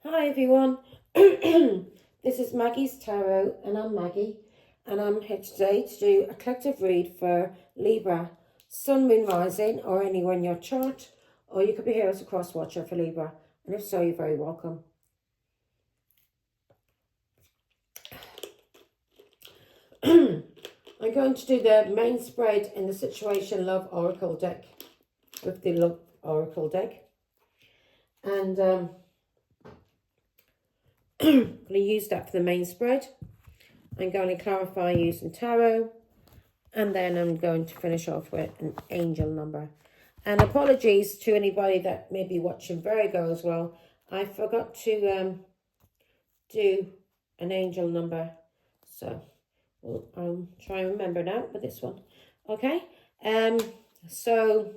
Hi everyone, this is Maggie's Tarot and I'm Maggie and I'm here today to do a collective read for Libra, Sun, Moon, Rising or anywhere in your chart, or you could be here as a cross watcher for Libra, and if so, you're very welcome. I'm going to do the main spread in the Situation Love Oracle deck with the Love Oracle deck, and I'm going to use that for the main spread. I'm going to clarify using tarot, and then I'm going to finish off with an angel number. And apologies to anybody that may be watching Virgo as well. I forgot to do an angel number, so I'll try and remember now with this one. Okay, so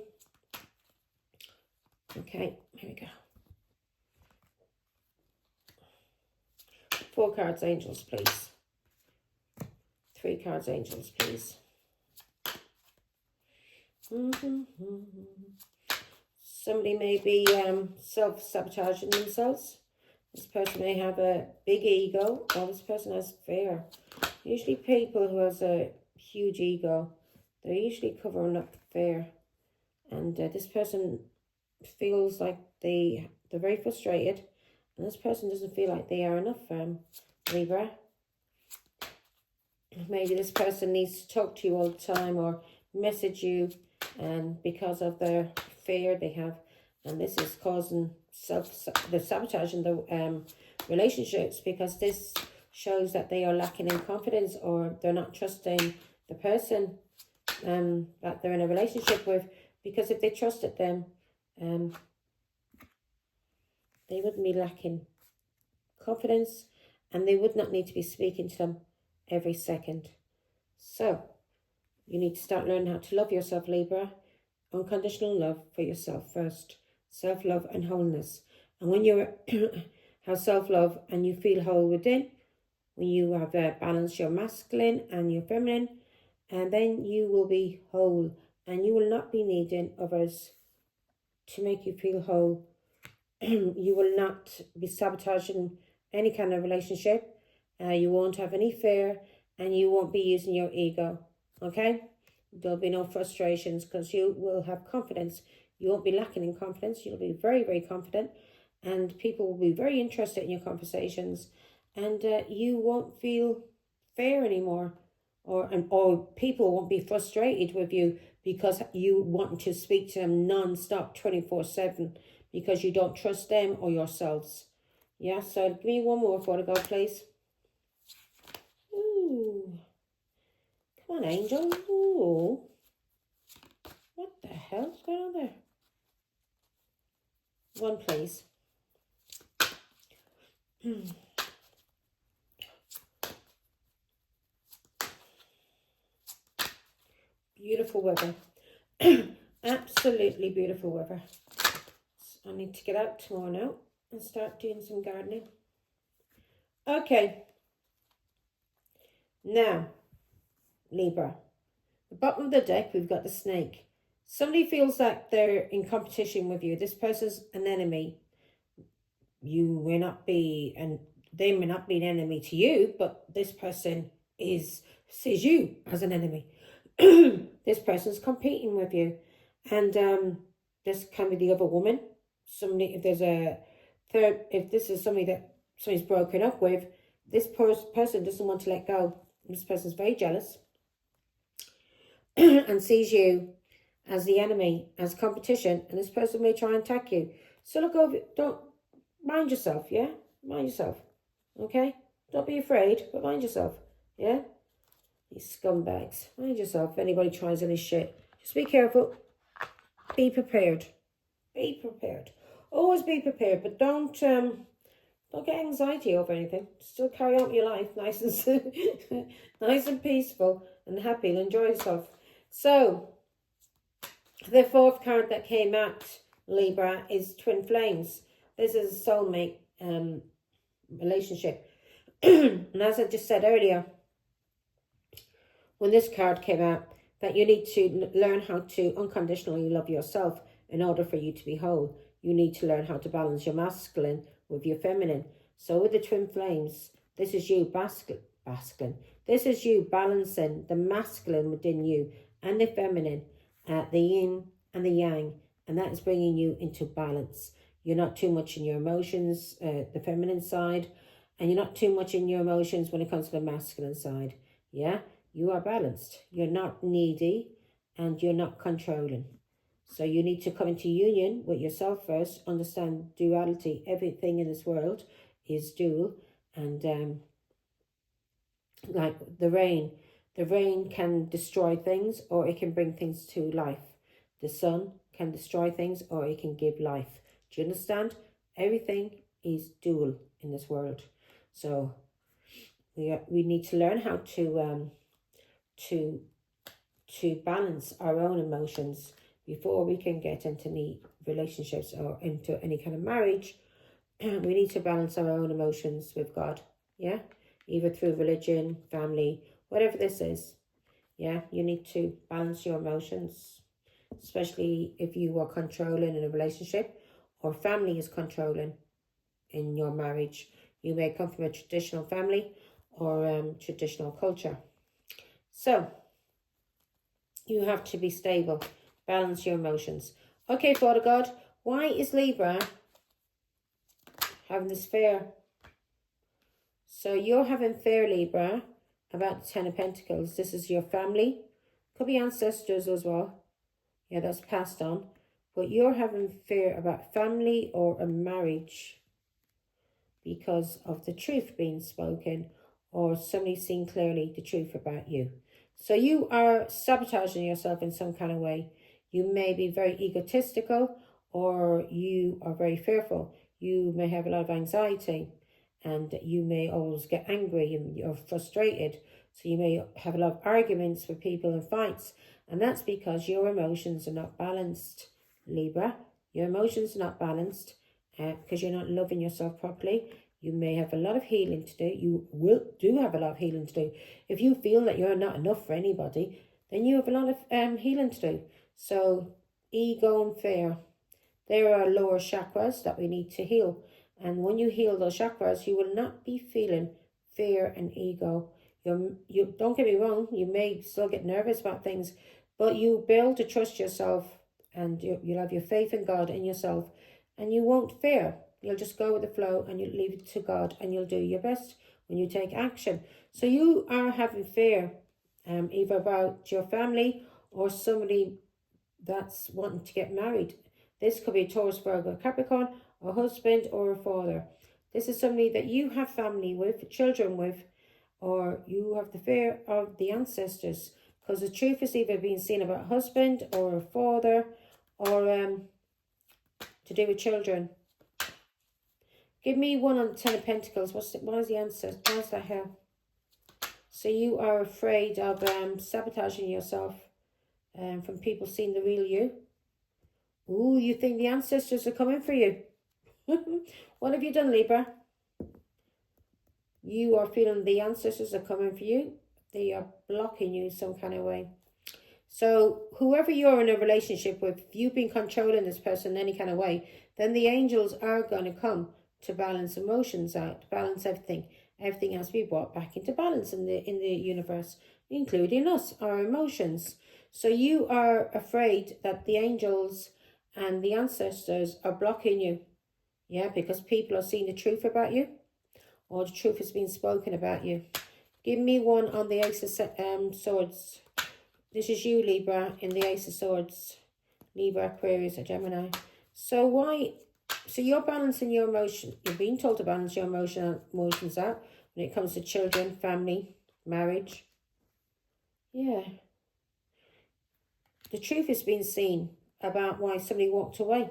okay, here we go. 4 cards, angels, please. 3 cards, angels, please. Somebody may be self-sabotaging themselves. This person may have a big ego, or this person has fear. Usually people who has a huge ego, they're usually covering up fear. And this person feels like they're very frustrated. And this person doesn't feel like they are enough, Libra. Maybe this person needs to talk to you all the time or message you, and because of their fear they have, and this is causing the sabotaging the relationships, because this shows that they are lacking in confidence, or they're not trusting the person that they're in a relationship with, because if they trusted them, they wouldn't be lacking confidence, and they would not need to be speaking to them every second. So you need to start learning how to love yourself, Libra. Unconditional love for yourself first. Self-love and wholeness. And when you have self-love and you feel whole within, when you have balanced your masculine and your feminine, and then you will be whole, and you will not be needing others to make you feel whole. You will not be sabotaging any kind of relationship. You won't have any fear, and you won't be using your ego. Okay, there'll be no frustrations, because you will have confidence. You won't be lacking in confidence. You'll be very, very confident, and people will be very interested in your conversations, and you won't feel fear anymore, or people won't be frustrated with you because you want to speak to them non-stop 24/7 because you don't trust them or yourselves. Yeah, so give me one more before I go, please. Ooh. Come on, angel. Ooh. What the hell's going on there? One, please. Beautiful weather. Absolutely beautiful weather. So I need to get out tomorrow now and start doing some gardening. Okay. Now, Libra. The bottom of the deck, we've got the snake. Somebody feels like they're in competition with you. This person's an enemy. You may not be, and they may not be an enemy to you, but this person sees you as an enemy. This person's competing with you, and this can be the other woman. Somebody, if there's a third, if this is somebody that somebody's broken up with, this person doesn't want to let go. This person's very jealous and sees you as the enemy, as competition, and this person may try and attack you. So look over, don't mind yourself, yeah? Mind yourself, okay? Don't be afraid, but mind yourself, yeah? These scumbags, mind yourself. If anybody tries any shit, just be careful. Be prepared. Be prepared. Always be prepared, but don't get anxiety over anything. Still carry on with your life, nice and nice and peaceful and happy, and enjoy yourself. So, the 4th card that came out, Libra, is Twin Flames. This is a soulmate relationship. And as I just said earlier, when this card came out, that you need to learn how to unconditionally love yourself in order for you to be whole. You need to learn how to balance your masculine with your feminine. So with the twin flames, this is you masculine. This is you balancing the masculine within you and the feminine, the yin and the yang, and that is bringing you into balance. You're not too much in your emotions, the feminine side, and you're not too much in your emotions when it comes to the masculine side. Yeah, you are balanced. You're not needy and you're not controlling. So you need to come into union with yourself first, understand duality. Everything in this world is dual, and like the rain can destroy things or it can bring things to life. The sun can destroy things or it can give life. Do you understand? Everything is dual in this world. So we need to learn how to balance our own emotions before we can get into any relationships or into any kind of marriage. We need to balance our own emotions with God. Yeah, either through religion, family, whatever this is. Yeah, you need to balance your emotions, especially if you are controlling in a relationship or family is controlling in your marriage. You may come from a traditional family or traditional culture. So you have to be stable, balance your emotions. Okay, Father God, why is Libra having this fear? So you're having fear, Libra, about the Ten of Pentacles. This is your family. Could be ancestors as well. Yeah, that's passed on. But you're having fear about family or a marriage because of the truth being spoken or somebody seeing clearly the truth about you. So you are sabotaging yourself in some kind of way. You may be very egotistical or you are very fearful. You may have a lot of anxiety and you may always get angry and you're frustrated. So you may have a lot of arguments with people and fights. And that's because your emotions are not balanced, Libra. Your emotions are not balanced because you're not loving yourself properly. You may have a lot of healing to do. You do have a lot of healing to do. If you feel that you're not enough for anybody, then you have a lot of healing to do. So ego and fear, there are lower chakras that we need to heal. And when you heal those chakras, you will not be feeling fear and ego. You don't get me wrong, you may still get nervous about things, but you build to trust yourself and you'll have your faith in God and yourself and you won't fear. You'll just go with the flow and you leave it to God and you'll do your best when you take action. So you are having fear either about your family or somebody that's wanting to get married. This could be a Taurus, Virgo, Capricorn, a husband or a father. This is somebody that you have family with, children with, or you have the fear of the ancestors. Because the truth is either being seen about a husband or a father or to do with children. Give me one on the Ten of Pentacles. What is the answer? What's that here? So you are afraid of sabotaging yourself from people seeing the real you. Ooh, you think the ancestors are coming for you. What have you done, Libra? You are feeling the ancestors are coming for you. They are blocking you some kind of way. So whoever you're in a relationship with, if you've been controlling this person in any kind of way, then the angels are going to come to balance emotions out, to balance everything. Everything has to be brought back into balance in the universe, including us, our emotions. So you are afraid that the angels and the ancestors are blocking you. Yeah, because people are seeing the truth about you, or the truth has been spoken about you. Give me one on the Ace of Swords. This is you, Libra, in the Ace of Swords. Libra, Aquarius, or Gemini. So you're balancing your emotion. You're being told to balance your emotions out when it comes to children, family, marriage. Yeah. The truth has been seen about why somebody walked away.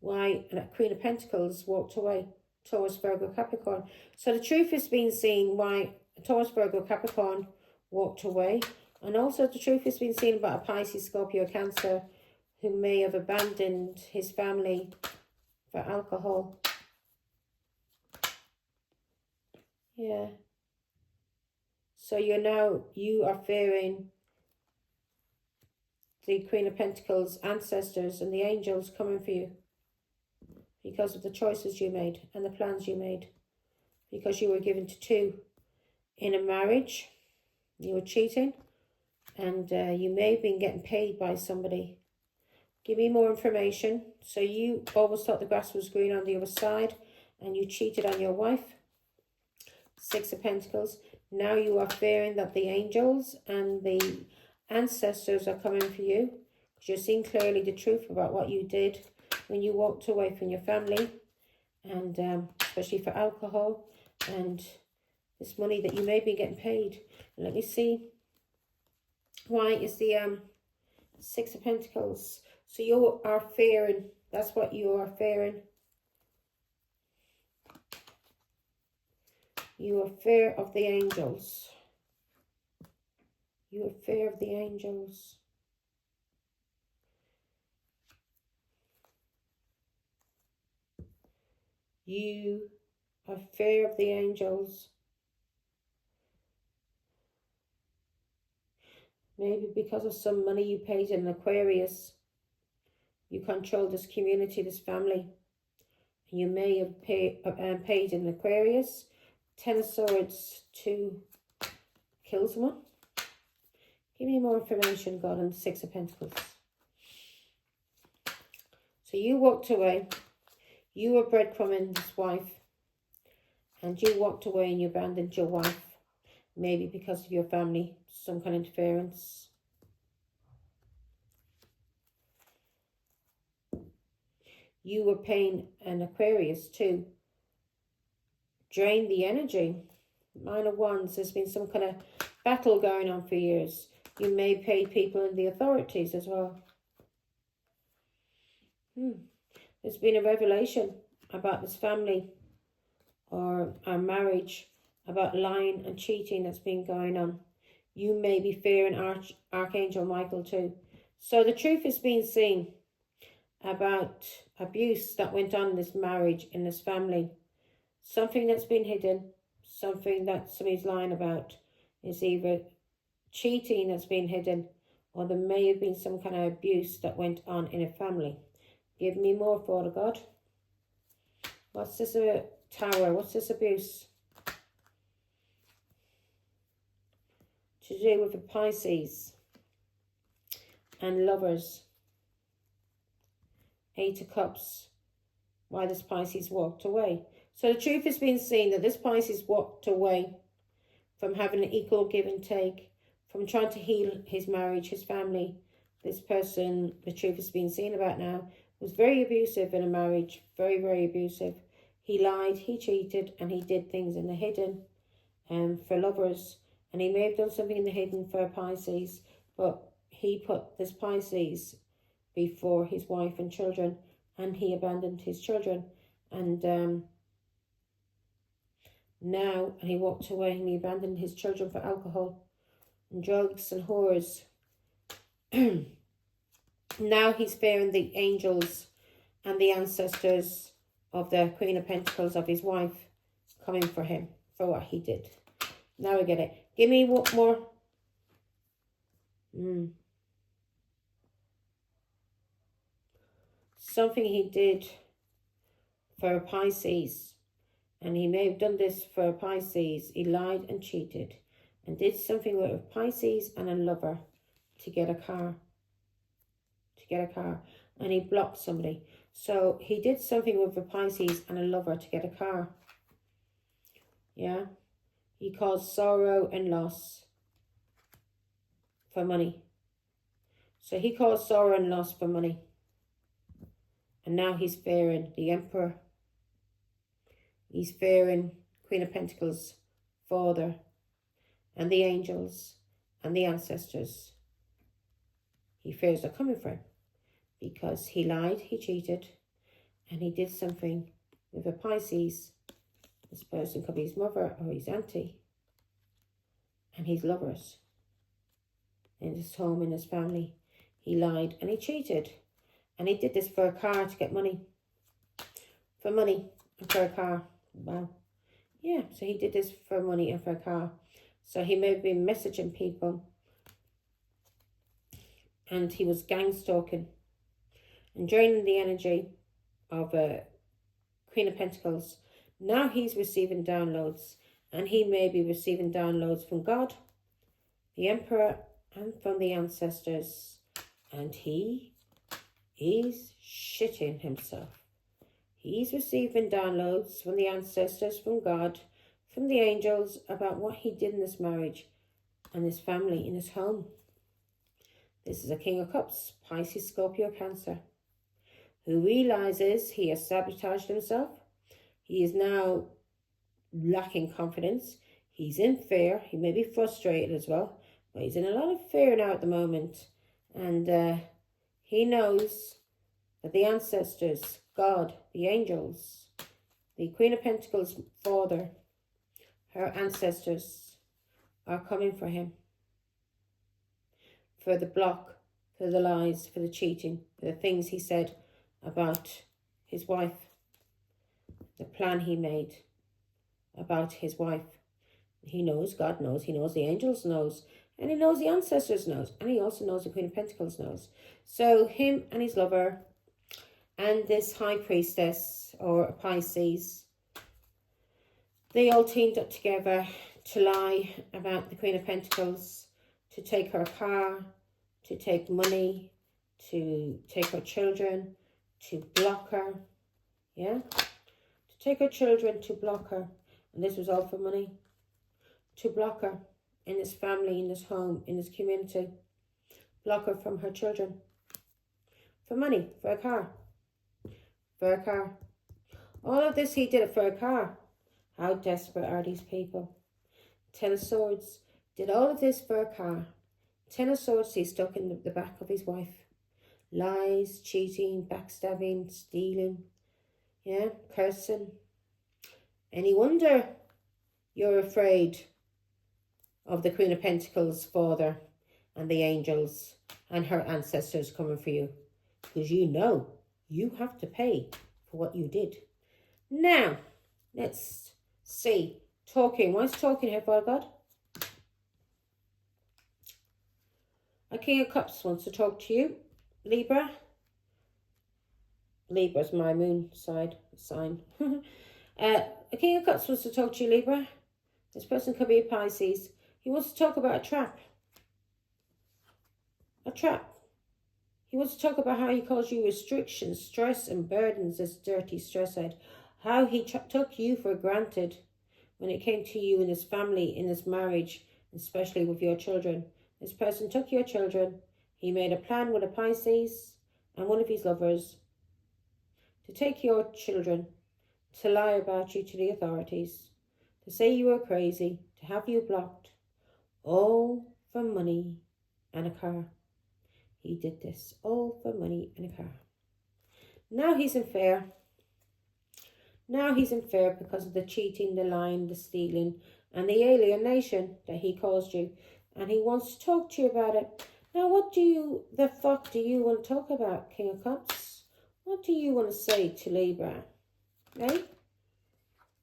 Why that Queen of Pentacles walked away. Taurus, Virgo, Capricorn. So the truth has been seen why Taurus, Virgo, Capricorn walked away. And also the truth has been seen about a Pisces, Scorpio, Cancer who may have abandoned his family for alcohol. Yeah. So you are fearing the Queen of Pentacles, ancestors and the angels coming for you. because of the choices you made and the plans you made. Because you were given to two in a marriage. You were cheating. And you may have been getting paid by somebody. Give me more information. So you always thought the grass was green on the other side. And you cheated on your wife. Six of Pentacles. Now you are fearing that the angels and the ancestors are coming for you. Because you're seeing clearly the truth about what you did when you walked away from your family. And especially for alcohol. And this money that you may be getting paid. Let me see. Why is the Six of Pentacles? So you are fearing. That's what you are fearing. You are fear of the angels. You are fear of the angels. You are fear of the angels. Maybe because of some money you paid in Aquarius. You control this community, this family. You may have paid in Aquarius. Ten of Swords to kill someone. Give me more information, God, on the Six of Pentacles. So you walked away. You were breadcrumbing this wife. And you walked away and you abandoned your wife. Maybe because of your family. Some kind of interference. You were paying an Aquarius to drain the energy. Nine of Wands. There's been some kind of battle going on for years. You may pay people in the authorities as well. There's been a revelation about this family or our marriage, about lying and cheating that's been going on. You may be fearing Archangel Michael too. So the truth is being seen about abuse that went on in this marriage, in this family. Something that's been hidden, something that somebody's lying about, is either cheating that's been hidden, or there may have been some kind of abuse that went on in a family. Give me more, Father God. What's this Tower? What's this abuse? To do with the Pisces and Lovers. Eight of Cups. Why this Pisces walked away. So the truth has been seen that this Pisces walked away from having an equal give and take, from trying to heal his marriage, his family. This person, the truth has been seen about now, was very abusive in a marriage. Very, very abusive. He lied, he cheated, and he did things in the hidden for Lovers. And he may have done something in the hidden for Pisces, but he put this Pisces before his wife and children, and he abandoned his children. And now he walked away and he abandoned his children for alcohol and drugs and whores. Now he's fearing the angels and the ancestors of the Queen of Pentacles, of his wife, coming for him for what he did. Now I get it. Give me what more? Something he did for Pisces. And he may have done this for Pisces. He lied and cheated. And did something with a Pisces and a lover to get a car. And he blocked somebody. So he did something with a Pisces and a lover to get a car. Yeah. He caused sorrow and loss for money. So he caused sorrow and loss for money. And now he's fearing the Emperor. He's fearing Queen of Pentacles, Father, and the angels, and the ancestors. He fears they're coming for him. Because he lied, he cheated, and he did something with a Pisces. This person could be his mother or his auntie. And his lovers. In his home, in his family. He lied and he cheated. And he did this for a car to get money. For money and for a car. Wow. Yeah, so he did this for money and for a car. So he may have been messaging people. And he was gang stalking. And draining the energy of Queen of Pentacles. Now he's receiving downloads, and he may be receiving downloads from God, the Emperor, and from the ancestors. And he is shitting himself. He's receiving downloads from the ancestors, from God, from the angels about what he did in this marriage and his family, in his home. This is a King of Cups, Pisces, Scorpio, Cancer, who realizes he has sabotaged himself. He is now lacking confidence. He's in fear. He may be frustrated as well, but he's in a lot of fear now at the moment. And he knows that the ancestors, God, the angels, the Queen of Pentacles father, her ancestors are coming for him. For the block, for the lies, for the cheating, for the things he said about his wife, the plan he made about his wife. He knows, God knows, he knows, the angels knows, and he knows the ancestors knows, and he also knows the Queen of Pentacles knows. So him and his lover and this high priestess or Pisces, they all teamed up together to lie about the Queen of Pentacles, to take her car, to take money, to take her children, to block her, yeah? To take her children, to block her. And this was all for money. To block her in this family, in this home, in this community. Block her from her children. For money, for a car. For a car. All of this he did it for a car. How desperate are these people? Ten of Swords did all of this for a car. Ten of Swords he stuck in the back of his wife. Lies, cheating, backstabbing, stealing, yeah, cursing. Any wonder you're afraid of the Queen of Pentacles father and the angels and her ancestors coming for you, because you know you have to pay for what you did. Now, let's see. Talking. Why is talking here, Father God? A King of Cups wants to talk to you, Libra. Libra's my moon side sign. A King of Cups wants to talk to you, Libra. This person could be a Pisces. He wants to talk about a trap. A trap. He wants to talk about how he calls you restrictions, stress and burdens, this dirty stress head. How he took you for granted when it came to you in his family, in his marriage, especially with your children. This person took your children. He made a plan with a Pisces and one of his lovers to take your children, to lie about you to the authorities, to say you were crazy, to have you blocked, all for money and a car. He did this, all for money and a car. Now he's in fear. Now he's in fear because of the cheating, the lying, the stealing, and the alienation that he caused you. And he wants to talk to you about it. Now, what the fuck do you want to talk about, King of Cups? What do you want to say to Libra? Eh?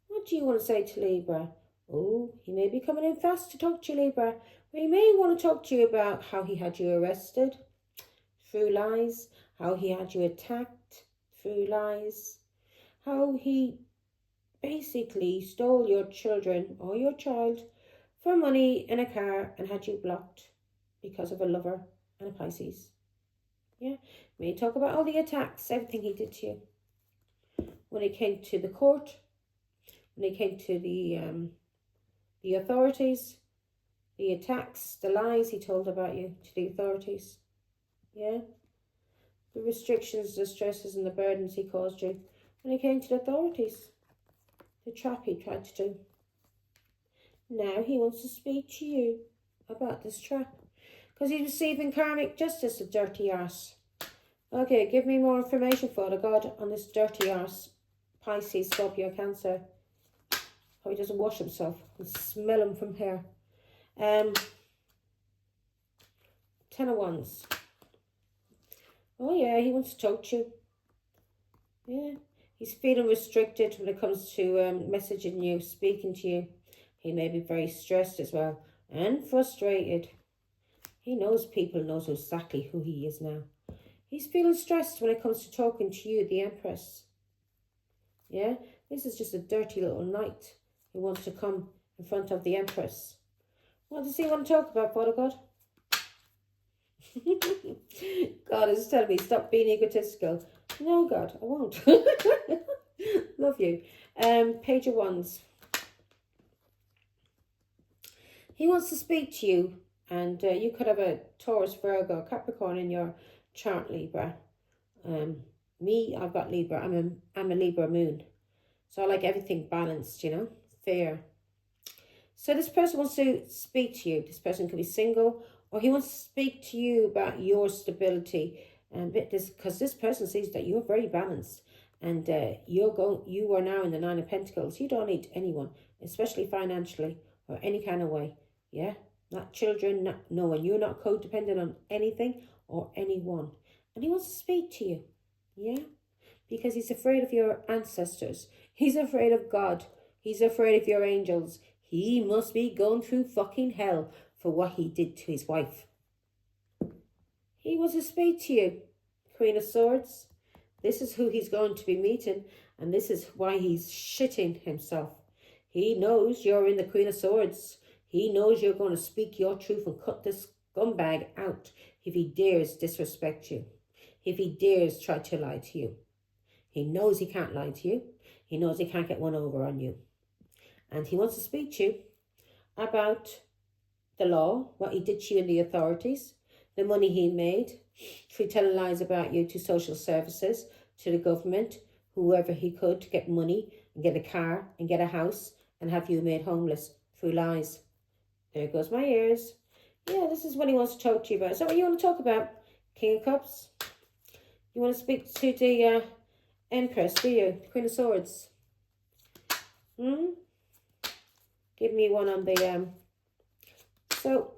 What do you want to say to Libra? Oh, he may be coming in fast to talk to you, Libra. Or he may want to talk to you about how he had you arrested through lies, how he had you attacked through lies, how he basically stole your children or your child for money in a car and had you blocked because of a lover and a Pisces. Yeah, may talk about all the attacks, everything he did to you. When it came to the court, when it came to the authorities, the attacks, the lies he told about you to the authorities. Yeah, the restrictions, the stresses and the burdens he caused you when it came to the authorities. The trap he tried to do. Now he wants to speak to you about this trap. Because he's receiving karmic justice, a dirty arse. Okay, give me more information, Father God, on this dirty arse. Pisces, Scorpio, Cancer. How he doesn't wash himself. I can smell him from here. 10 of Wands. Oh yeah, he wants to talk to you. Yeah. He's feeling restricted when it comes to messaging you, speaking to you. He may be very stressed as well and frustrated. He knows people knows exactly who he is now. He's feeling stressed when it comes to talking to you, the Empress. Yeah, this is just a dirty little knight who wants to come in front of the Empress. What does he want to talk about, Father God? God is telling me, stop being egotistical. No, God, I won't. Love you. Page of Wands. He wants to speak to you, and you could have a Taurus, Virgo, Capricorn in your chart, Libra. Me, I've got Libra. I'm a Libra moon, so I like everything balanced, you know, fair. So this person wants to speak to you. This person could be single, or he wants to speak to you about your stability, and because this person sees that you're very balanced, and you are now in the Nine of Pentacles. You don't need anyone, especially financially or any kind of way. Yeah, not children, no one. You're not codependent on anything or anyone, and he wants to speak to you. Yeah, because he's afraid of your ancestors. He's afraid of God. He's afraid of your angels. He must be going through fucking hell for what he did to his wife. He wants to speak to you. Queen of Swords. This is who he's going to be meeting, and this is why he's shitting himself. He knows you're in the Queen of Swords. He knows you're going to speak your truth and cut this scumbag out if he dares disrespect you. If he dares try to lie to you. He knows he can't lie to you. He knows he can't get one over on you. And he wants to speak to you about the law, what he did to you in the authorities, the money he made through telling lies about you to social services, to the government, whoever he could, to get money and get a car and get a house and have you made homeless through lies. There goes my ears. Yeah, this is what he wants to talk to you about. Is that what you want to talk about? King of Cups? You want to speak to the Empress, do you? The Queen of Swords? Give me one on the... So,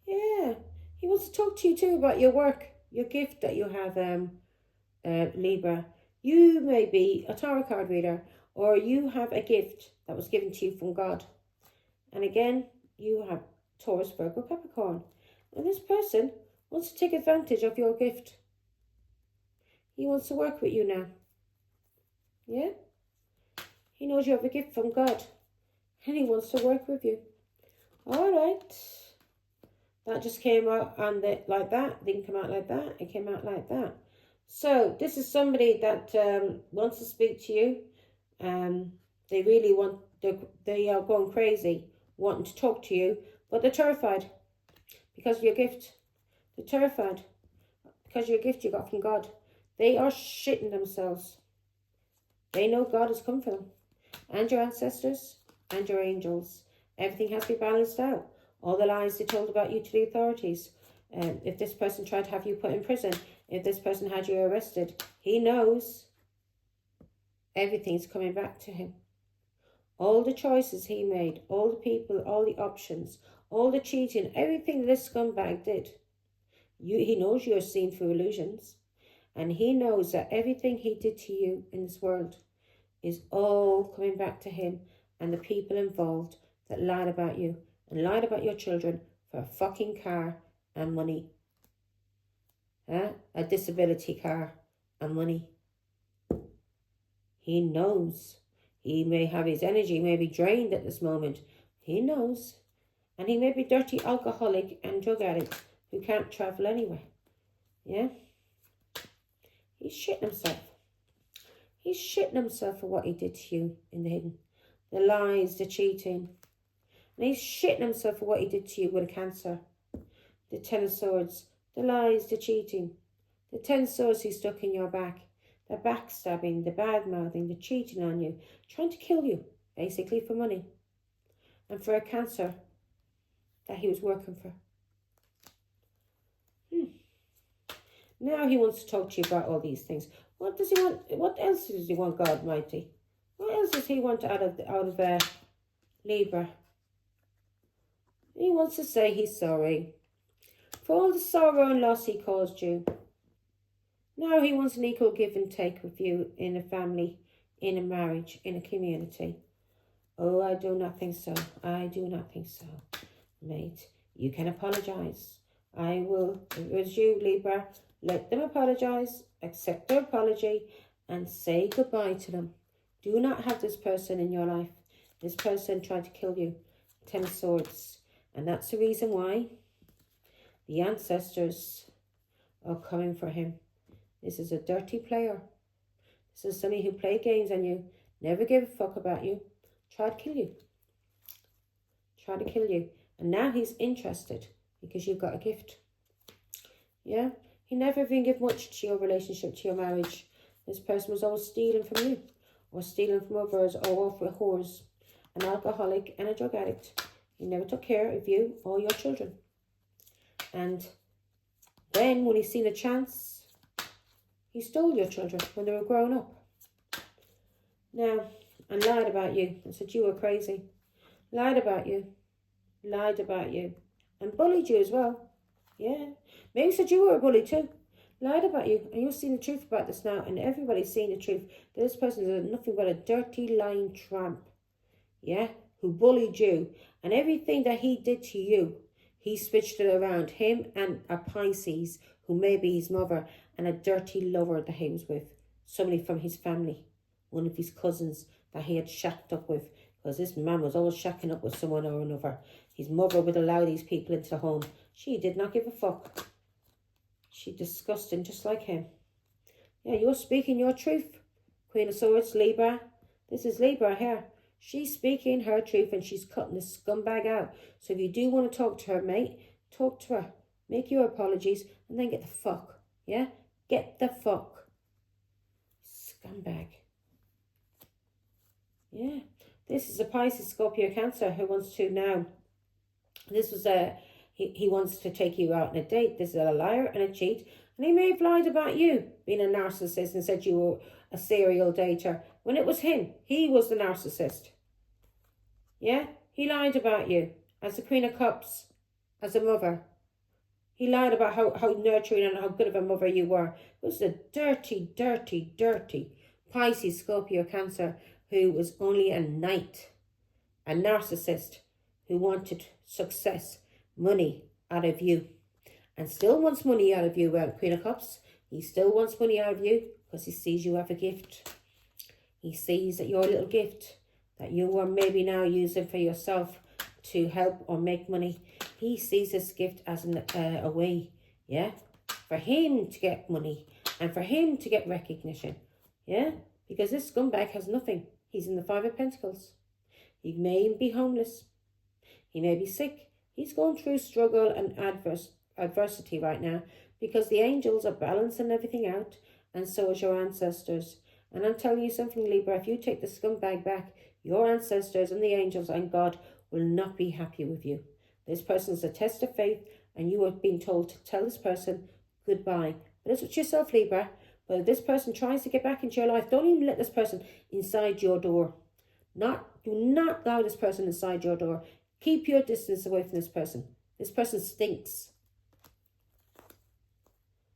yeah, he wants to talk to you too about your work, your gift that you have, Libra. You may be a tarot card reader, or you have a gift that was given to you from God. And again, you have Taurus, Virgo, Capricorn. And this person wants to take advantage of your gift. He wants to work with you now. Yeah? He knows you have a gift from God. And he wants to work with you. All right. That just came out on like that. It didn't come out like that. It came out like that. So this is somebody that wants to speak to you. They really want, they are going crazy wanting to talk to you. But they're terrified because of your gift. They're terrified because of your gift you got from God. They are shitting themselves. They know God has come for them. And your ancestors and your angels. Everything has to be balanced out. All the lies they told about you to the authorities. If this person tried to have you put in prison. If this person had you arrested. He knows everything's coming back to him. All the choices he made. All the people. All the options. All the cheating. Everything this scumbag did. He knows you're seen through illusions. And he knows that everything he did to you in this world is all coming back to him and the people involved that lied about you and lied about your children for a fucking car and money. A disability car and money. He knows. He may have his energy, may be drained at this moment. He knows. And he may be dirty alcoholic and drug addict who can't travel anywhere. Yeah? He's shitting himself. He's shitting himself for what he did to you in the hidden. The lies, the cheating. And he's shitting himself for what he did to you with a cancer. The Ten of Swords. The lies, the cheating. The 10 swords he stuck in your back. The backstabbing, the bad-mouthing, the cheating on you. Trying to kill you, basically, for money. And for a cancer that he was working for. Now he wants to talk to you about all these things. What does he want? What else does he want, God Almighty? What else does he want out of Libra? He wants to say he's sorry for all the sorrow and loss he caused you. Now he wants an equal give and take with you in a family, in a marriage, in a community. Oh, I do not think so. I do not think so. Mate, you can apologise. I will. It was you, Libra. Let them apologise accept their apology, and say goodbye to them. Do not have this person in your life. This person tried to kill you. 10 of Swords. And that's the reason why the ancestors are coming for him. This is a dirty player. This is somebody who played games on you, never gave a fuck about you, tried to kill you. Tried to kill you. And now he's interested because you've got a gift. Yeah? He never even gave much to your relationship, to your marriage. This person was always stealing from you, or stealing from others, or off with whores, an alcoholic and a drug addict. He never took care of you or your children. And then when he seen a chance, he stole your children when they were growing up. Now, and lied about you and said you were crazy. Lied about you. Lied about you. And bullied you as well. Yeah. Maybe said you were a bully too. Lied about you. And you're seeing the truth about this now. And everybody's seeing the truth. This person is nothing but a dirty, lying tramp. Yeah. Who bullied you. And everything that he did to you, he switched it around. Him and a Pisces, who may be his mother, and a dirty lover that he was with. Somebody from his family. One of his cousins that he had shacked up with. Because this man was always shacking up with someone or another. His mother would allow these people into the home. She did not give a fuck. She disgusting, just like him. Yeah, you're speaking your truth. Queen of Swords, Libra. This is Libra here. She's speaking her truth and she's cutting the scumbag out. So if you do want to talk to her, mate, talk to her. Make your apologies and then get the fuck. Yeah? Get the fuck. Scumbag. Yeah. This is a Pisces, Scorpio, Cancer who wants to now. This was he wants to take you out on a date. This is a liar and a cheat. And he may have lied about you being a narcissist and said you were a serial dater. When it was him, he was the narcissist. Yeah? He lied about you as the Queen of Cups, as a mother. He lied about how nurturing and how good of a mother you were. It was a dirty, dirty, dirty Pisces, Scorpio, Cancer who was only a knight, a narcissist who wanted success, money out of you, and still wants money out of you, Queen of Cups. He still wants money out of you because he sees you have a gift. He sees that your little gift that you are maybe now using for yourself to help or make money. He sees this gift as a way, yeah, for him to get money and for him to get recognition, yeah, because this scumbag has nothing. He's in the 5 of Pentacles. He may be homeless. He may be sick. He's going through struggle and adversity right now because the angels are balancing everything out, and so is your ancestors. And I'm telling you something, Libra, if you take the scumbag back, your ancestors and the angels and God will not be happy with you. This person is a test of faith, and you are being told to tell this person goodbye. But it's with yourself, Libra. But if this person tries to get back into your life, don't even let this person inside your door. Do not allow this person inside your door. Keep your distance away from this person. This person stinks.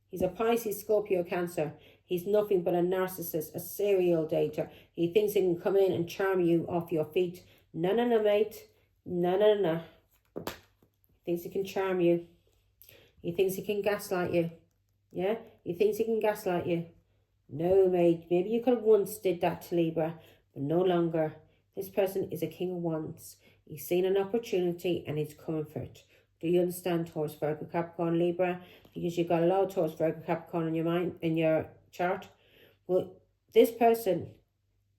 He's a Pisces, Scorpio, Cancer. He's nothing but a narcissist, a serial dater. He thinks he can come in and charm you off your feet. No, mate. No. He thinks he can charm you. He thinks he can gaslight you. Yeah? He thinks he can gaslight you. No, mate. Maybe you could have once did that to Libra, but no longer. This person is a King of Wands. He's seen an opportunity and he's coming for it. Do you understand, Taurus, Virgo, Capricorn, Libra? Because you've got a lot of Taurus, Virgo, Capricorn in your mind, in your chart. Well, this person,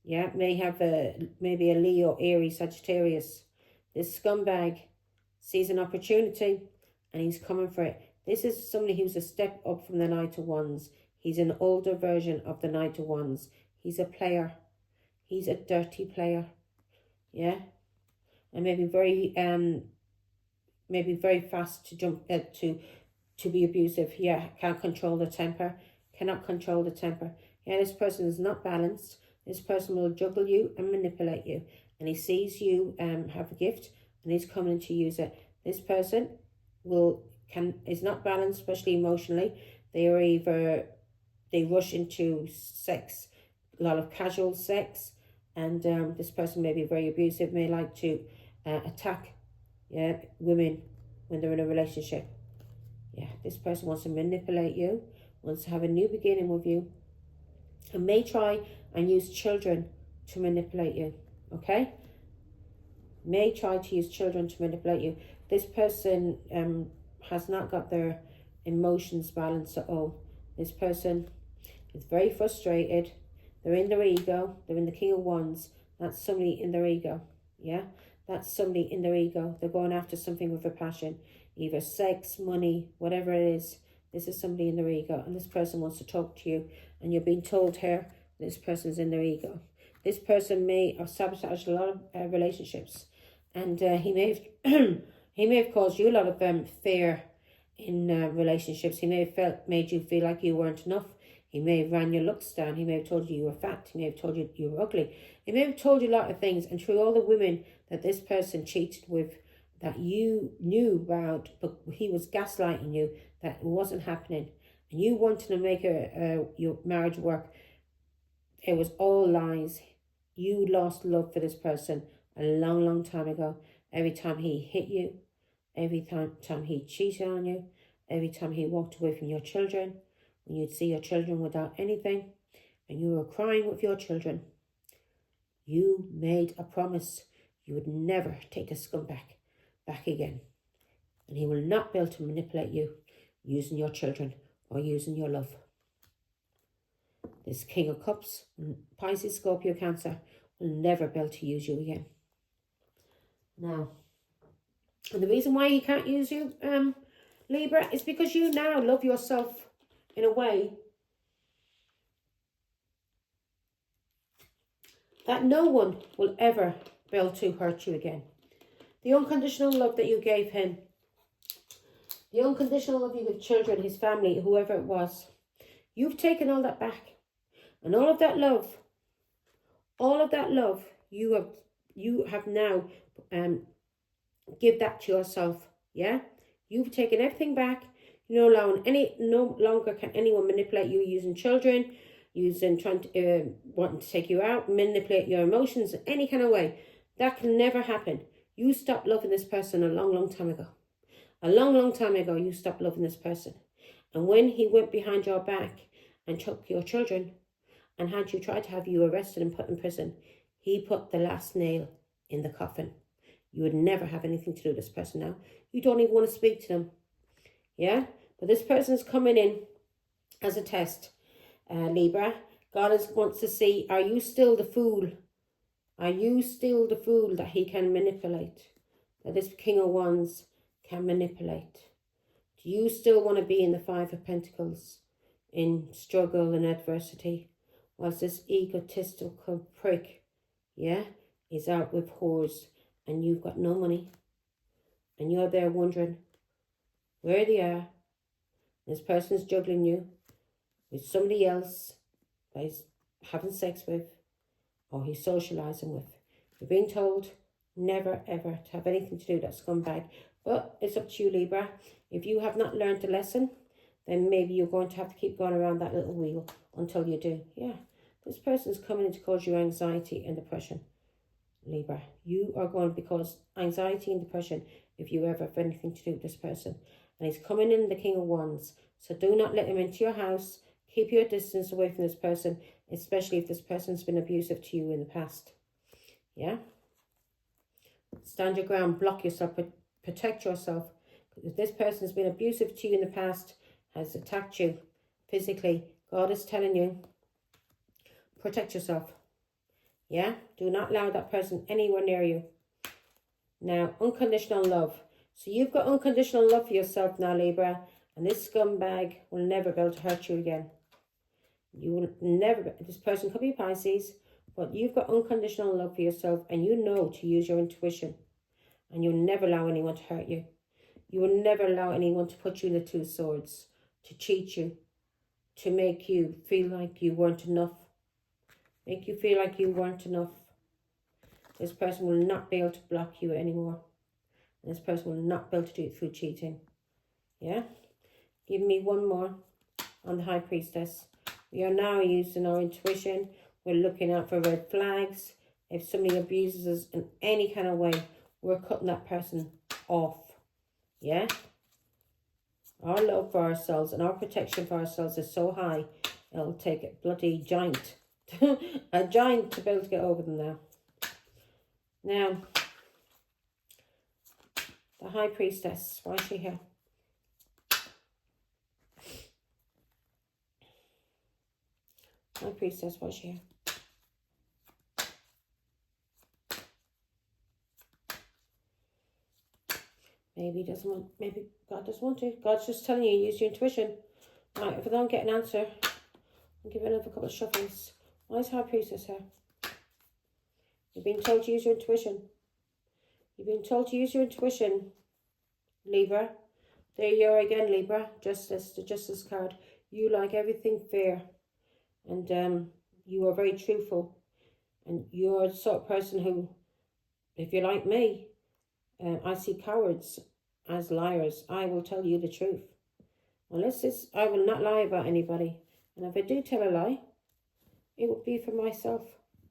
yeah, may have maybe a Leo, Aries, Sagittarius. This scumbag sees an opportunity and he's coming for it. This is somebody who's a step up from the Knight of Wands. He's an older version of the Knight of Wands. He's a player. He's a dirty player. Yeah? And maybe very fast to jump to be abusive. Yeah, can't control the temper. Cannot control the temper. Yeah, this person is not balanced. This person will juggle you and manipulate you. And he sees you have a gift and he's coming to use it. This person is not balanced, especially emotionally. They rush into sex, a lot of casual sex, and this person may be very abusive, may like to attack women when they're in a relationship. Yeah, this person wants to manipulate you, wants to have a new beginning with you, and may try and use children to manipulate you, okay? May try to use children to manipulate you. This person has not got their emotions balanced at all. This person is very frustrated. They're in their ego. They're in the King of Wands. That's somebody in their ego, yeah? That's somebody in their ego. They're going after something with a passion, either sex, money, whatever it is. This is somebody in their ego, and this person wants to talk to you, and you're being told here this person's in their ego. This person may have sabotaged a lot of relationships, and he may have caused you a lot of fear in relationships. He may have made you feel like you weren't enough. He may have ran your looks down. He may have told you were fat. He may have told you you were ugly. He may have told you a lot of things, and through all the women that this person cheated with, that you knew about, but he was gaslighting you, that it wasn't happening, and you wanted to make your marriage work. It was all lies. You lost love for this person a long, long time ago. Every time he hit you, every time he cheated on you, every time he walked away from your children, when you'd see your children without anything, and you were crying with your children, you made a promise you would never take a scumbag back again. And he will not be able to manipulate you using your children or using your love. This King of Cups, Pisces, Scorpio, Cancer, will never be able to use you again. Now, and the reason why he can't use you, Libra, is because you now love yourself in a way that no one will ever be able to hurt you again. The unconditional love that you gave him, the unconditional love you gave children, his family, whoever it was, you've taken all that back. And all of that love, you have now give that to yourself, yeah? You've taken everything back. No longer can anyone manipulate you using children, wanting to take you out, manipulate your emotions in any kind of way. That can never happen. You stopped loving this person a long, long time ago. A long, long time ago, you stopped loving this person. And when he went behind your back and took your children and had you try to have you arrested and put in prison, he put the last nail in the coffin. You would never have anything to do with this person now. You don't even want to speak to them. Yeah? But this person's coming in as a test, Libra. God wants to see, are you still the fool? Are you still the fool that he can manipulate? That this King of Wands can manipulate? Do you still want to be in the Five of Pentacles, in struggle and adversity, whilst this egotistical prick, yeah, is out with whores, and you've got no money, and you're there wondering where they are? This person's juggling you with somebody else that he's having sex with, or he's socializing with. You're being told never ever to have anything to do with that scumbag. But it's up to you, Libra. If you have not learned a lesson, then maybe you're going to have to keep going around that little wheel until you do. Yeah, this person's coming in to cause you anxiety and depression, Libra. You are going to cause anxiety and depression if you ever have anything to do with this person. And he's coming in the King of Wands. So do not let him into your house. Keep your distance away from this person, especially if this person's been abusive to you in the past. Yeah? Stand your ground, block yourself, protect yourself. If this person's been abusive to you in the past, has attacked you physically, God is telling you, protect yourself. Yeah? Do not allow that person anywhere near you. Now, unconditional love. So you've got unconditional love for yourself now, Libra. And this scumbag will never be able to hurt you again. You will never, this person could be Pisces, but you've got unconditional love for yourself, and you know to use your intuition. And you'll never allow anyone to hurt you. You will never allow anyone to put you in the two swords, to cheat you, to make you feel like you weren't enough. Make you feel like you weren't enough. This person will not be able to block you anymore. And this person will not be able to do it through cheating. Yeah? Give me one more on the High Priestess. We are now using our intuition. We're looking out for red flags. If somebody abuses us in any kind of way, we're cutting that person off. Yeah? Our love for ourselves and our protection for ourselves is so high, it'll take a bloody giant, a giant to be able to get over them now. Now, the High Priestess, why is she here? High Priestess, why is she here? Maybe he doesn't want, maybe God doesn't want to. God's just telling you, use your intuition. Right, if I don't get an answer, I'll give it another couple of shuffles. Why is High Priestess here? You've been told to use your intuition. You've been told to use your intuition, Libra. There you are again, Libra. Justice, the Justice card. You like everything fair. And you are very truthful. And you're the sort of person who, if you're like me, I see cowards as liars. I will tell you the truth. Unless it's, I will not lie about anybody. And if I do tell a lie, it will be for myself,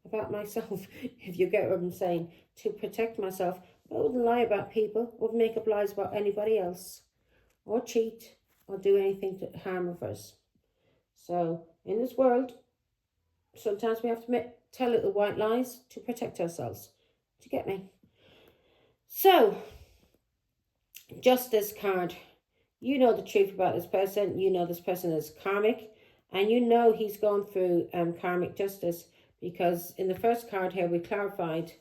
about myself, if you get what I'm saying, to protect myself. I wouldn't lie about people, wouldn't make up lies about anybody else, or cheat, or do anything to harm others. So, in this world, sometimes we have to tell little white lies to protect ourselves. Do you get me? So, Justice card. You know the truth about this person. You know this person is karmic. And you know he's gone through karmic justice. Because in the first card here we clarified.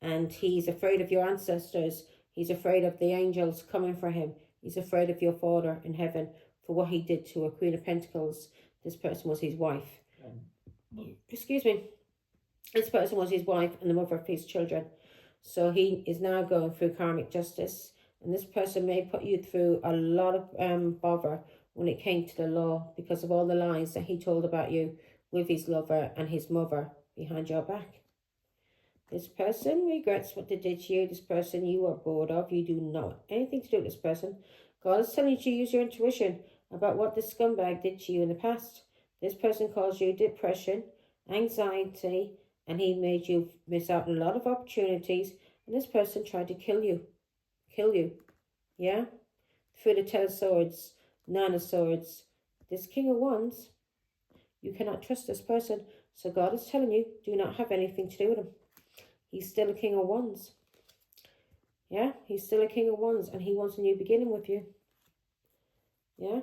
And he's afraid of your ancestors. He's afraid of the angels coming for him. He's afraid of your Father in heaven for what he did to a Queen of Pentacles. This person was his wife. Excuse me. This person was his wife and the mother of his children. So he is now going through karmic justice. And this person may put you through a lot of bother when it came to the law because of all the lies that he told about you with his lover and his mother behind your back. This person regrets what they did to you. This person you are bored of. You do not want anything to do with this person. God is telling you to use your intuition about what this scumbag did to you in the past. This person caused you depression, anxiety, and he made you miss out on a lot of opportunities. And this person tried to kill you. Yeah? Through the Ten of Swords, Nine of Swords. This King of Wands, you cannot trust this person. So God is telling you, do not have anything to do with him. He's still a King of Wands. Yeah? He's still a King of Wands and he wants a new beginning with you. Yeah?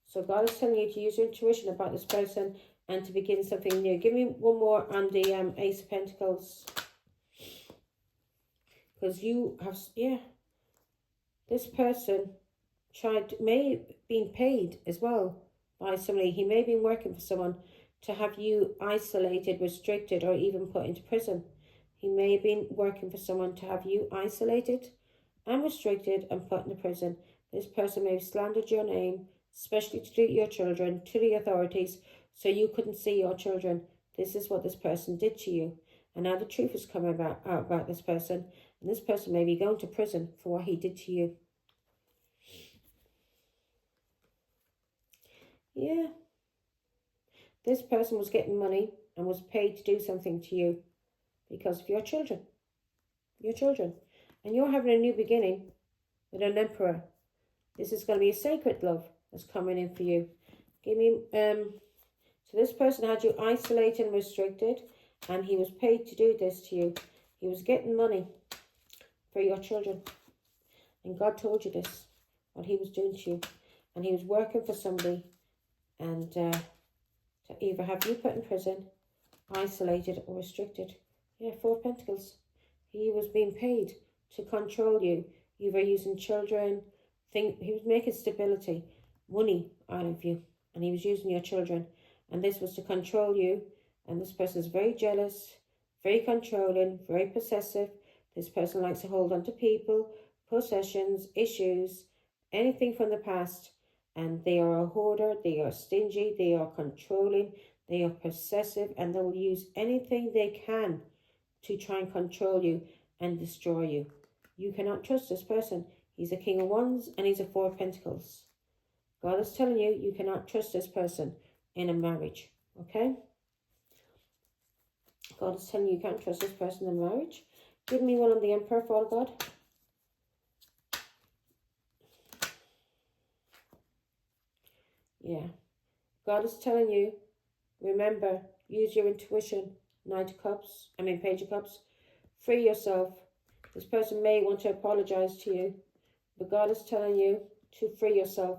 So God is telling you to use your intuition about this person and to begin something new. Give me one more on the Ace of Pentacles. Because you have, yeah. This person may have been paid as well by somebody. He may have been working for someone to have you isolated, restricted, or even put into prison. He may have been working for someone to have you isolated and restricted and put into prison. This person may have slandered your name, especially to your children, to the authorities, so you couldn't see your children. This is what this person did to you. And now the truth is coming out about this person. And this person may be going to prison for what he did to you. Yeah. This person was getting money and was paid to do something to you because of your children. Your children. And you're having a new beginning with an Emperor. This is going to be a sacred love that's coming in for you. Give me, so this person had you isolated and restricted, and he was paid to do this to you. He was getting money for your children. And God told you this, what he was doing to you. And he was working for somebody, and to either have you put in prison, isolated, or restricted. Yeah, Four of Pentacles. He was being paid to control you. You were using children. He was making stability, money out of you. And he was using your children. And this was to control you. And this person is very jealous, very controlling, very possessive. This person likes to hold on to people, possessions, issues, anything from the past. And they are a hoarder, they are stingy, they are controlling, they are possessive, and they will use anything they can to try and control you and destroy you. You cannot trust this person. He's a King of Wands and he's a Four of Pentacles. God is telling you, you cannot trust this person in a marriage, okay? God is telling you, you can't trust this person in marriage. Give me one on the Emperor, Father God. Yeah. God is telling you, remember, use your intuition. Page of Cups. Free yourself. This person may want to apologize to you, but God is telling you to free yourself.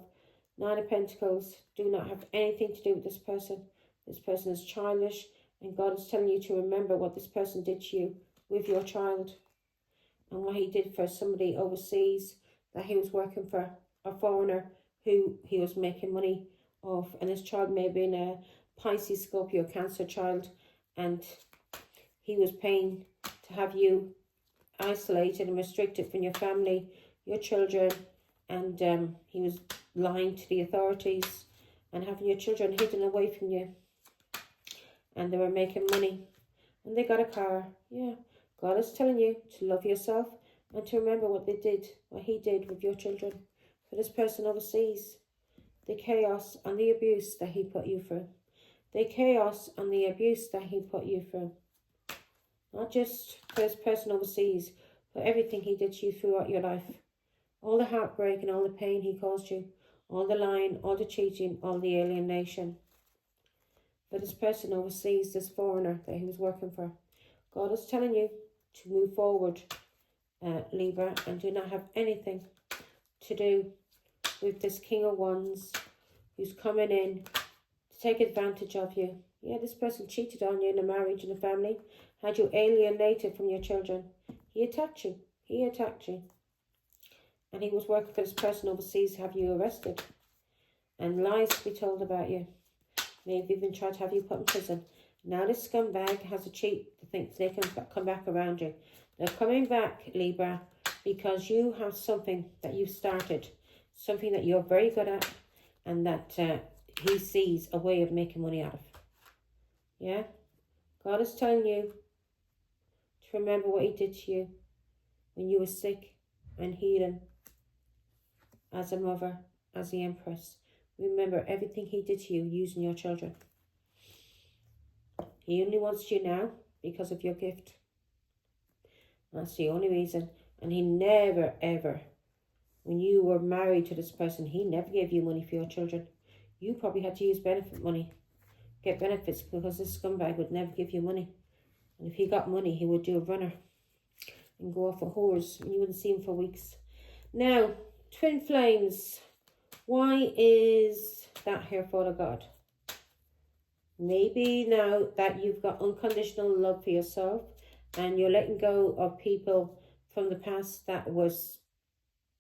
Nine of Pentacles. Do not have anything to do with this person. This person is childish, and God is telling you to remember what this person did to you with your child, and what he did for somebody overseas that he was working for, a foreigner who he was making money off, and his child may have been a Pisces, Scorpio, Cancer child, and he was paying to have you isolated and restricted from your family, your children, and he was lying to the authorities and having your children hidden away from you, and they were making money, and they got a car. Yeah, God is telling you to love yourself and to remember what he did with your children, for this person overseas, the chaos and the abuse that he put you through, the chaos and the abuse that he put you through, not just for this person overseas, for everything he did to you throughout your life, all the heartbreak and all the pain he caused you, all the lying, all the cheating, all the alienation. For this person overseas, this foreigner that he was working for, God is telling you to move forward, Libra, and do not have anything to do with this King of Wands who's coming in to take advantage of you. Yeah, this person cheated on you in a marriage and a family, had you alienated from your children. He attacked you. And he was working for this person overseas to have you arrested, and lies to be told about you. Maybe even tried to have you put in prison. Now this scumbag has a cheat to think they can come back around you. They're coming back, Libra, because you have something that you've started, something that you're very good at, and that he sees a way of making money out of. Yeah? God is telling you to remember what he did to you when you were sick and healing, as a mother, as the Empress. Remember everything he did to you using your children. He only wants you now because of your gift. That's the only reason. And he never, ever, when you were married to this person, he never gave you money for your children. You probably had to use benefit money, get benefits, because this scumbag would never give you money. And if he got money, he would do a runner and go off a whores, and you wouldn't see him for weeks. Now, twin flames. Why is that here for the God? Maybe now that you've got unconditional love for yourself and you're letting go of people from the past that was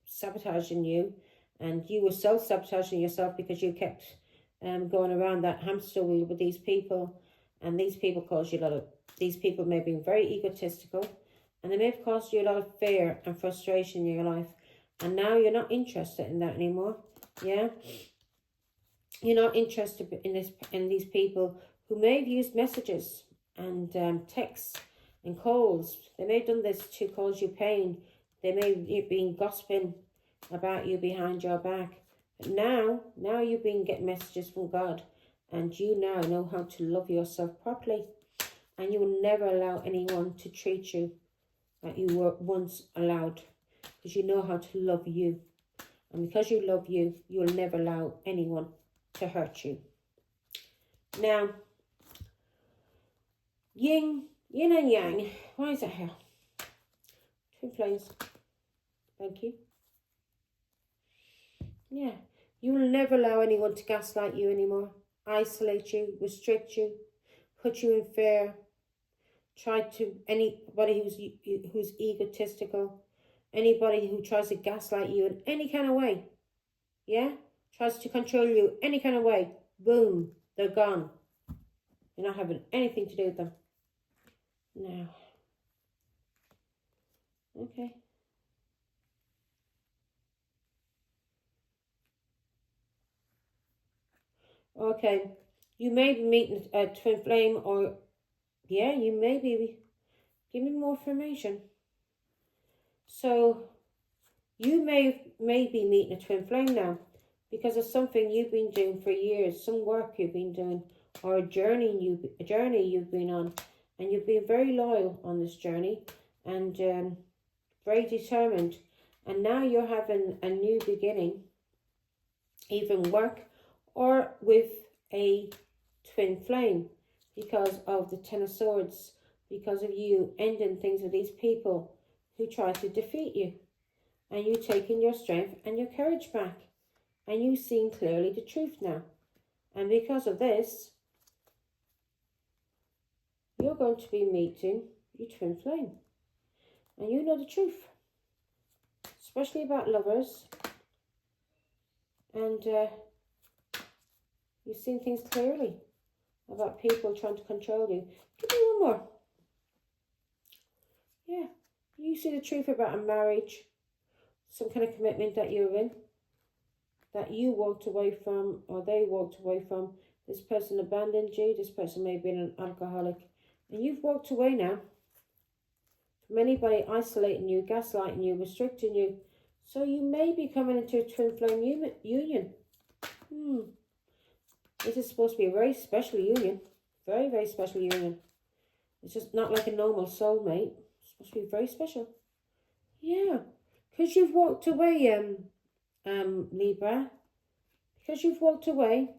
sabotaging you, and you were self-sabotaging yourself because you kept going around that hamster wheel with these people, and these people caused you a lot of, these people may have been very egotistical, and they may have caused you a lot of fear and frustration in your life, and now you're not interested in that anymore. Yeah, you're not interested in these people who may have used messages and texts and calls. They may have done this to cause you pain. They may have been gossiping about you behind your back. But now you've been getting messages from God, and you now know how to love yourself properly, and you will never allow anyone to treat you like you were once allowed, because you know how to love you. And because you love you, you will never allow anyone to hurt you. Now, yin and yang. Why is that here? Twin flames. Thank you. Yeah. You will never allow anyone to gaslight you anymore, isolate you, restrict you, put you in fear. Try to, anybody who's egotistical, anybody who tries to gaslight you in any kind of way, yeah, tries to control you any kind of way, boom, they're gone. You're not having anything to do with them. Now, okay. Okay, you may be meeting a twin flame, or, yeah, you may be, give me more information. So, you may be meeting a twin flame now because of something you've been doing for years, some work you've been doing, or a journey you've been on, and you've been very loyal on this journey and very determined. And now you're having a new beginning, even work or with a twin flame, because of the Ten of Swords, because of you ending things with these people who try to defeat you, and you taking your strength and your courage back, and you seeing clearly the truth now. And because of this, you're going to be meeting your twin flame, and you know the truth, especially about lovers, and you've seen things clearly about people trying to control you. Give me one more. Yeah, you see the truth about a marriage, some kind of commitment that you're in, that you walked away from, or they walked away from. This person abandoned you. This person may have been an alcoholic, and you've walked away now from anybody isolating you, gaslighting you, restricting you. So you may be coming into a twin flame union. This is supposed to be a very special union. Very, very special union. It's just not like a normal soulmate. It's supposed to be very special. Yeah. Because you've walked away, Libra. Because you've walked away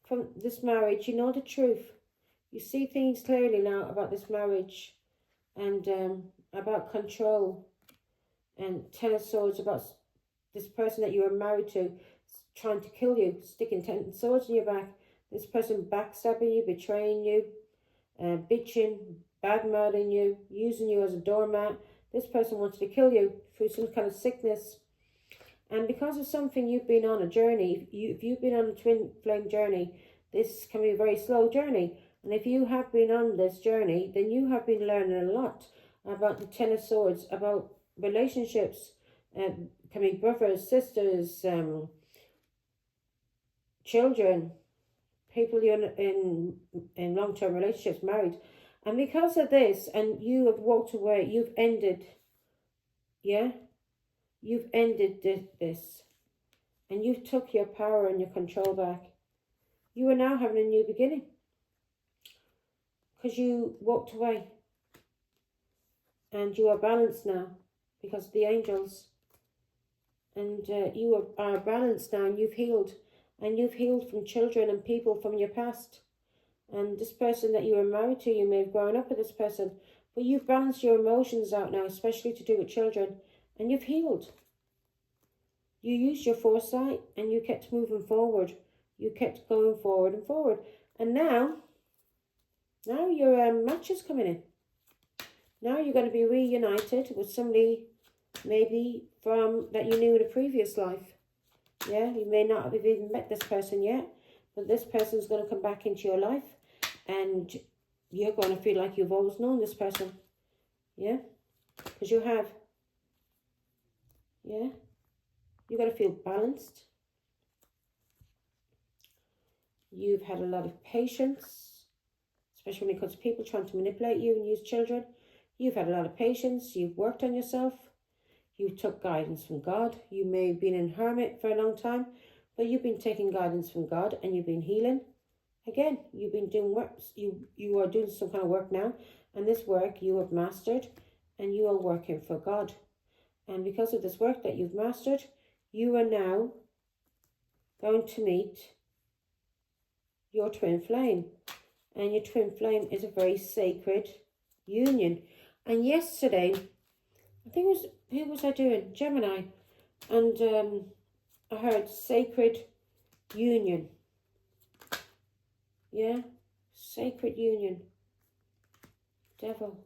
from this marriage. You know the truth. You see things clearly now about this marriage. And about control. And Ten of Swords, about this person that you were married to trying to kill you, sticking 10 swords in your back. This person backstabbing you, betraying you, bitching, bad-mouthing you, using you as a doormat. This person wanted to kill you through some kind of sickness. And because of something you've been on a journey, if you've been on a twin flame journey, this can be a very slow journey. And if you have been on this journey, then you have been learning a lot about the Ten of Swords, about relationships, can be brothers, sisters, children, people you're in long-term relationships, married. And because of this, and you have walked away, you've ended, yeah? You've ended this. And you've took your power and your control back. You are now having a new beginning. Because you walked away. And you are balanced now. Because of the angels. And you are balanced now, and you've healed. And you've healed from children and people from your past. And this person that you were married to, you may have grown up with this person. But you've balanced your emotions out now, especially to do with children. And you've healed. You used your foresight and you kept moving forward. You kept going forward and forward. And now your match is coming in. Now you're going to be reunited with somebody maybe from that you knew in a previous life. Yeah, you may not have even met this person yet, but this person is going to come back into your life, and you're going to feel like you've always known this person. Yeah, because you have. Yeah, you've got to feel balanced. You've had a lot of patience, especially when it comes to people trying to manipulate you and use children. You've had a lot of patience. You've worked on yourself. You took guidance from God. You may have been in hermit for a long time, but you've been taking guidance from God, and you've been healing. Again, you've been doing work. You are doing some kind of work now, and this work you have mastered, and you are working for God. And because of this work that you've mastered, you are now going to meet your twin flame. And your twin flame is a very sacred union. And yesterday, I think it was, who was I doing? Gemini. And I heard sacred union. Yeah? Sacred union. Devil.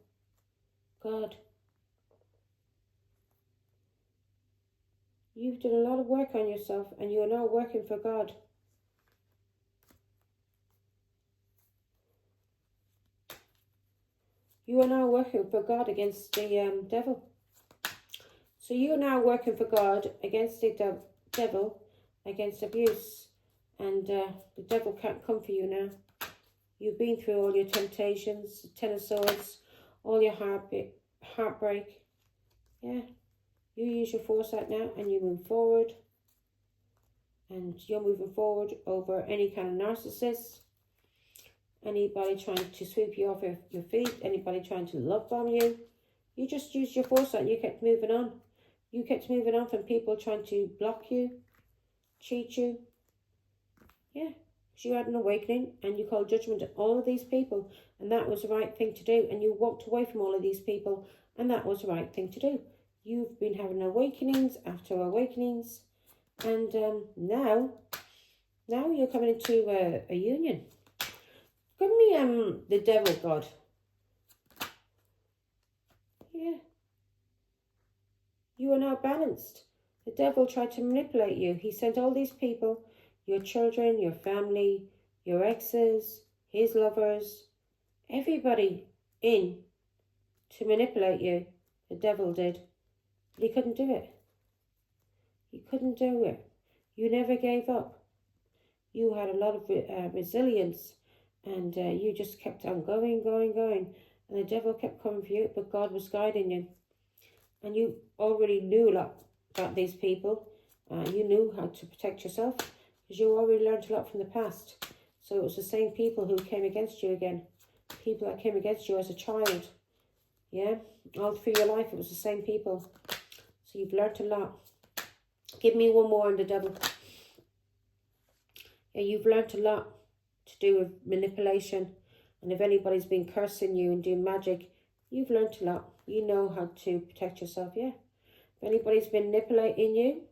God. You've done a lot of work on yourself, and you are now working for God. You are now working for God against the devil. So you are now working for God against the devil, against abuse. And the devil can't come for you now. You've been through all your temptations, Ten of Swords, all your heartbreak. Yeah. You use your foresight now, and you move forward. And you're moving forward over any kind of narcissist. Anybody trying to sweep you off your feet. Anybody trying to love bomb you. You just used your foresight and you kept moving on. You kept moving on from people trying to block you, cheat you. Yeah, because you had an awakening and you called judgment on all of these people, and that was the right thing to do, and you walked away from all of these people, and that was the right thing to do. You've been having awakenings after awakenings, and now you're coming into a union. Give me the devil god. Yeah. You are now balanced. The devil tried to manipulate you. He sent all these people, your children, your family, your exes, his lovers, everybody in to manipulate you. The devil did. But he couldn't do it. He couldn't do it. You never gave up. You had a lot of resilience, and you just kept on going. And the devil kept coming for you, but God was guiding you. And you already knew a lot about these people. You knew how to protect yourself because you already learned a lot from the past. So it was the same people who came against you again. People that came against you as a child. Yeah, all through your life it was the same people. So you've learned a lot. Give me one more on the devil. Yeah, you've learned a lot to do with manipulation. And if anybody's been cursing you and doing magic, you've learned a lot. You know how to protect yourself, yeah. If anybody's been manipulating you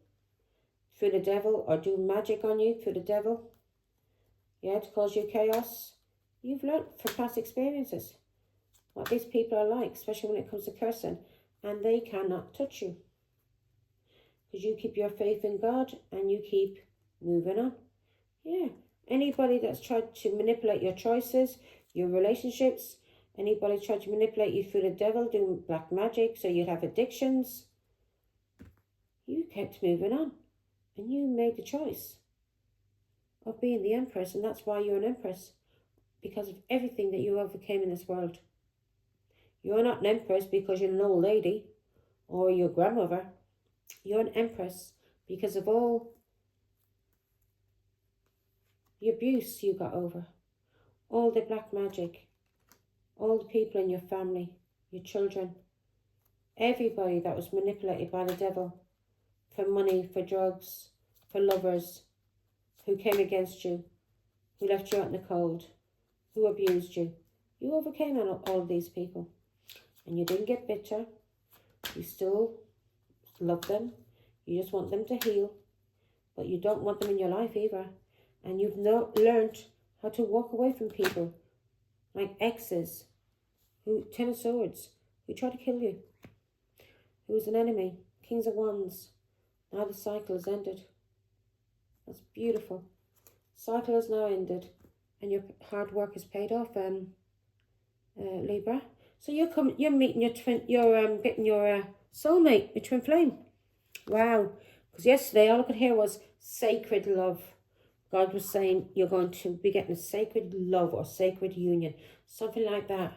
through the devil or doing magic on you through the devil, yeah, to cause you chaos, you've learned from past experiences what these people are like, especially when it comes to cursing, and they cannot touch you. Because you keep your faith in God and you keep moving on. Yeah, anybody that's tried to manipulate your choices, your relationships, anybody tried to manipulate you through the devil, doing black magic so you'd have addictions, you kept moving on. And you made the choice of being the empress, and that's why you're an empress. Because of everything that you overcame in this world. You're not an empress because you're an old lady or your grandmother. You're an empress because of all the abuse you got over, all the black magic, all the people in your family, your children, everybody that was manipulated by the devil for money, for drugs, for lovers, who came against you, who left you out in the cold, who abused you. You overcame all of these people. And you didn't get bitter. You still love them. You just want them to heal. But you don't want them in your life either. And you've not learned how to walk away from people. Like exes, Ten of Swords, who tried to kill you. Who was an enemy. Kings of Wands. Now the cycle has ended. That's beautiful. Cycle has now ended. And your hard work is paid off, Libra. So you're meeting your twin, getting your soulmate, your twin flame. Wow. Because yesterday all I could hear was sacred love. God was saying you're going to be getting a sacred love or sacred union. Something like that.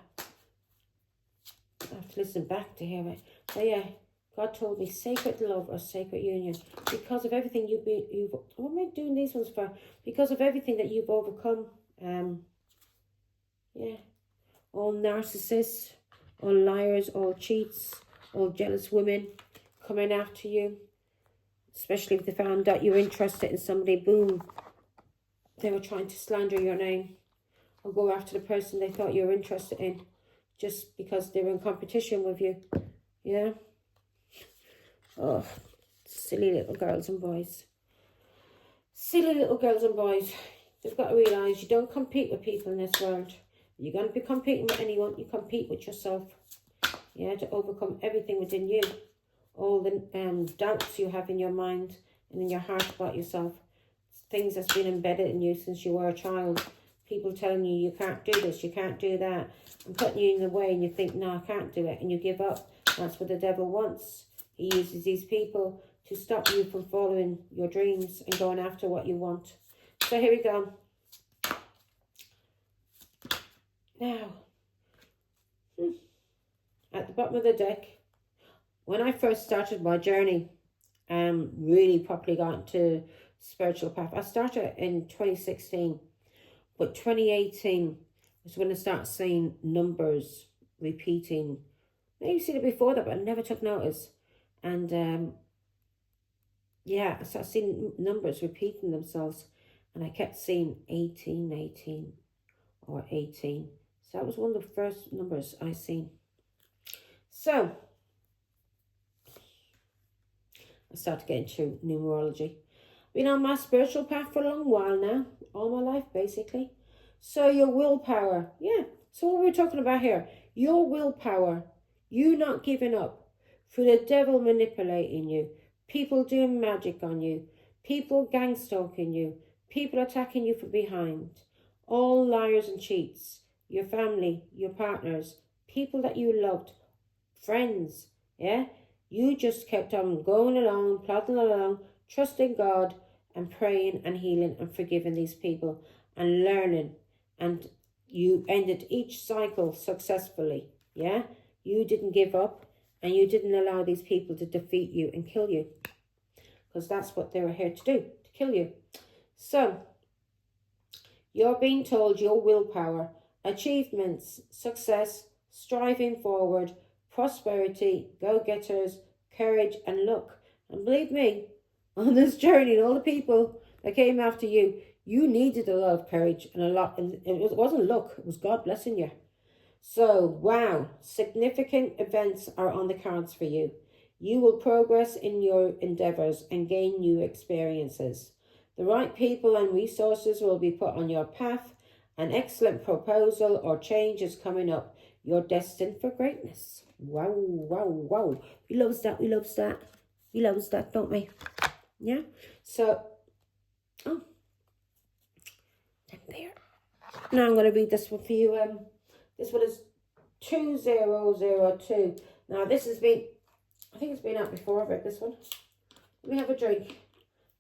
I have to listen back to hear it. So yeah, God told me sacred love or sacred union. Because of everything what am I doing these ones for? Because of everything that you've overcome. Yeah. All narcissists, all liars, all cheats, all jealous women coming after you. Especially if they found out you're interested in somebody, boom. They were trying to slander your name. Or go after the person they thought you were interested in. Just because they were in competition with you. Yeah. Oh, silly little girls and boys. Silly little girls and boys. You've got to realise you don't compete with people in this world. You're going to be competing with anyone. You compete with yourself. Yeah, to overcome everything within you. All the doubts you have in your mind and in your heart about yourself. Things that's been embedded in you since you were a child. People telling you can't do this, you can't do that. And putting you in the way and you think, no, I can't do it. And you give up. That's what the devil wants. He uses these people to stop you from following your dreams and going after what you want. So here we go. Now, at the bottom of the deck, when I first started my journey, really properly got into spiritual path, I started in 2016, but 2018 was when I started seeing numbers repeating. Maybe seen it before that, but I never took notice. And yeah, I started seeing numbers repeating themselves. And I kept seeing 18, 18, or 18. So that was one of the first numbers I seen. So I started getting into numerology. Been on my spiritual path for a long while now. All my life, basically. So your willpower. Yeah. So what we're talking about here. Your willpower. You not giving up. For the devil manipulating you. People doing magic on you. People gang stalking you. People attacking you from behind. All liars and cheats. Your family. Your partners. People that you loved. Friends. Yeah. You just kept on going along, plodding along, trusting God and praying and healing and forgiving these people and learning. And you ended each cycle successfully. Yeah. You didn't give up and you didn't allow these people to defeat you and kill you. Because that's what they were here to do, to kill you. So, you're being told your willpower, achievements, success, striving forward, prosperity, go-getters, courage and luck. And believe me, on this journey, and all the people that came after you, you needed a lot of courage and a lot, and it wasn't luck, it was God blessing you. So, wow, significant events are on the cards for you. You will progress in your endeavors and gain new experiences. The right people and resources will be put on your path. An excellent proposal or change is coming up. You're destined for greatness. Wow, wow, wow. We loves that, we loves that. We loves that, don't we? Yeah? So, oh, there. Now I'm going to read this one for you. This one is 2002. Now this has been, I think it's been out before. I've read this one. Let me have a drink,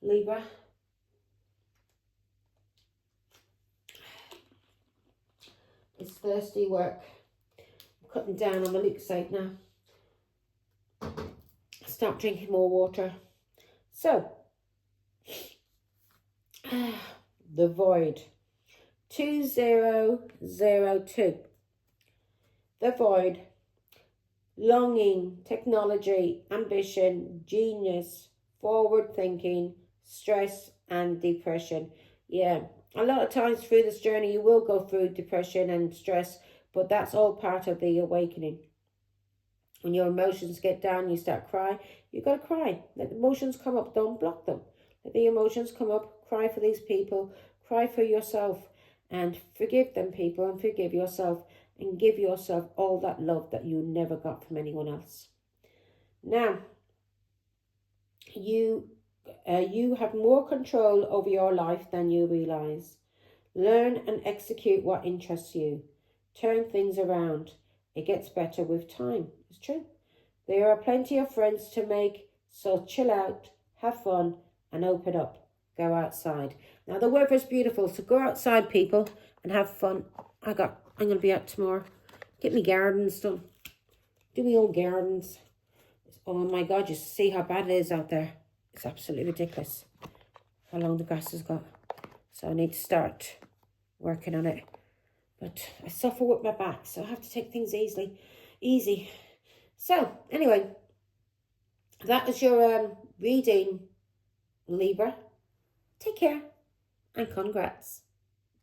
Libra. It's thirsty work. I'm cutting down on my Lucozade now. Start drinking more water. So, the void. 2002. The void. Longing, technology, ambition, genius, forward thinking, stress and depression. Yeah, a lot of times through this journey you will go through depression and stress, but that's all part of the awakening. When your emotions get down, you start crying. You got to cry. Let the emotions come up. Don't block them. Let the emotions come up. Cry for these people. Cry for yourself. And forgive them, people, and forgive yourself. And give yourself all that love that you never got from anyone else. Now, you have more control over your life than you realize. Learn and execute what interests you. Turn things around. It gets better with time. It's true. There are plenty of friends to make, so chill out, have fun, and open up. Go outside. Now, the weather's beautiful, so go outside, people, and have fun. I'm going to be out tomorrow. Get me gardens done. Do me old gardens. Oh, my God, you see how bad it is out there. It's absolutely ridiculous how long the grass has got. So I need to start working on it. But I suffer with my back, so I have to take things easy. So, anyway, that is your reading, Libra. Take care and congrats.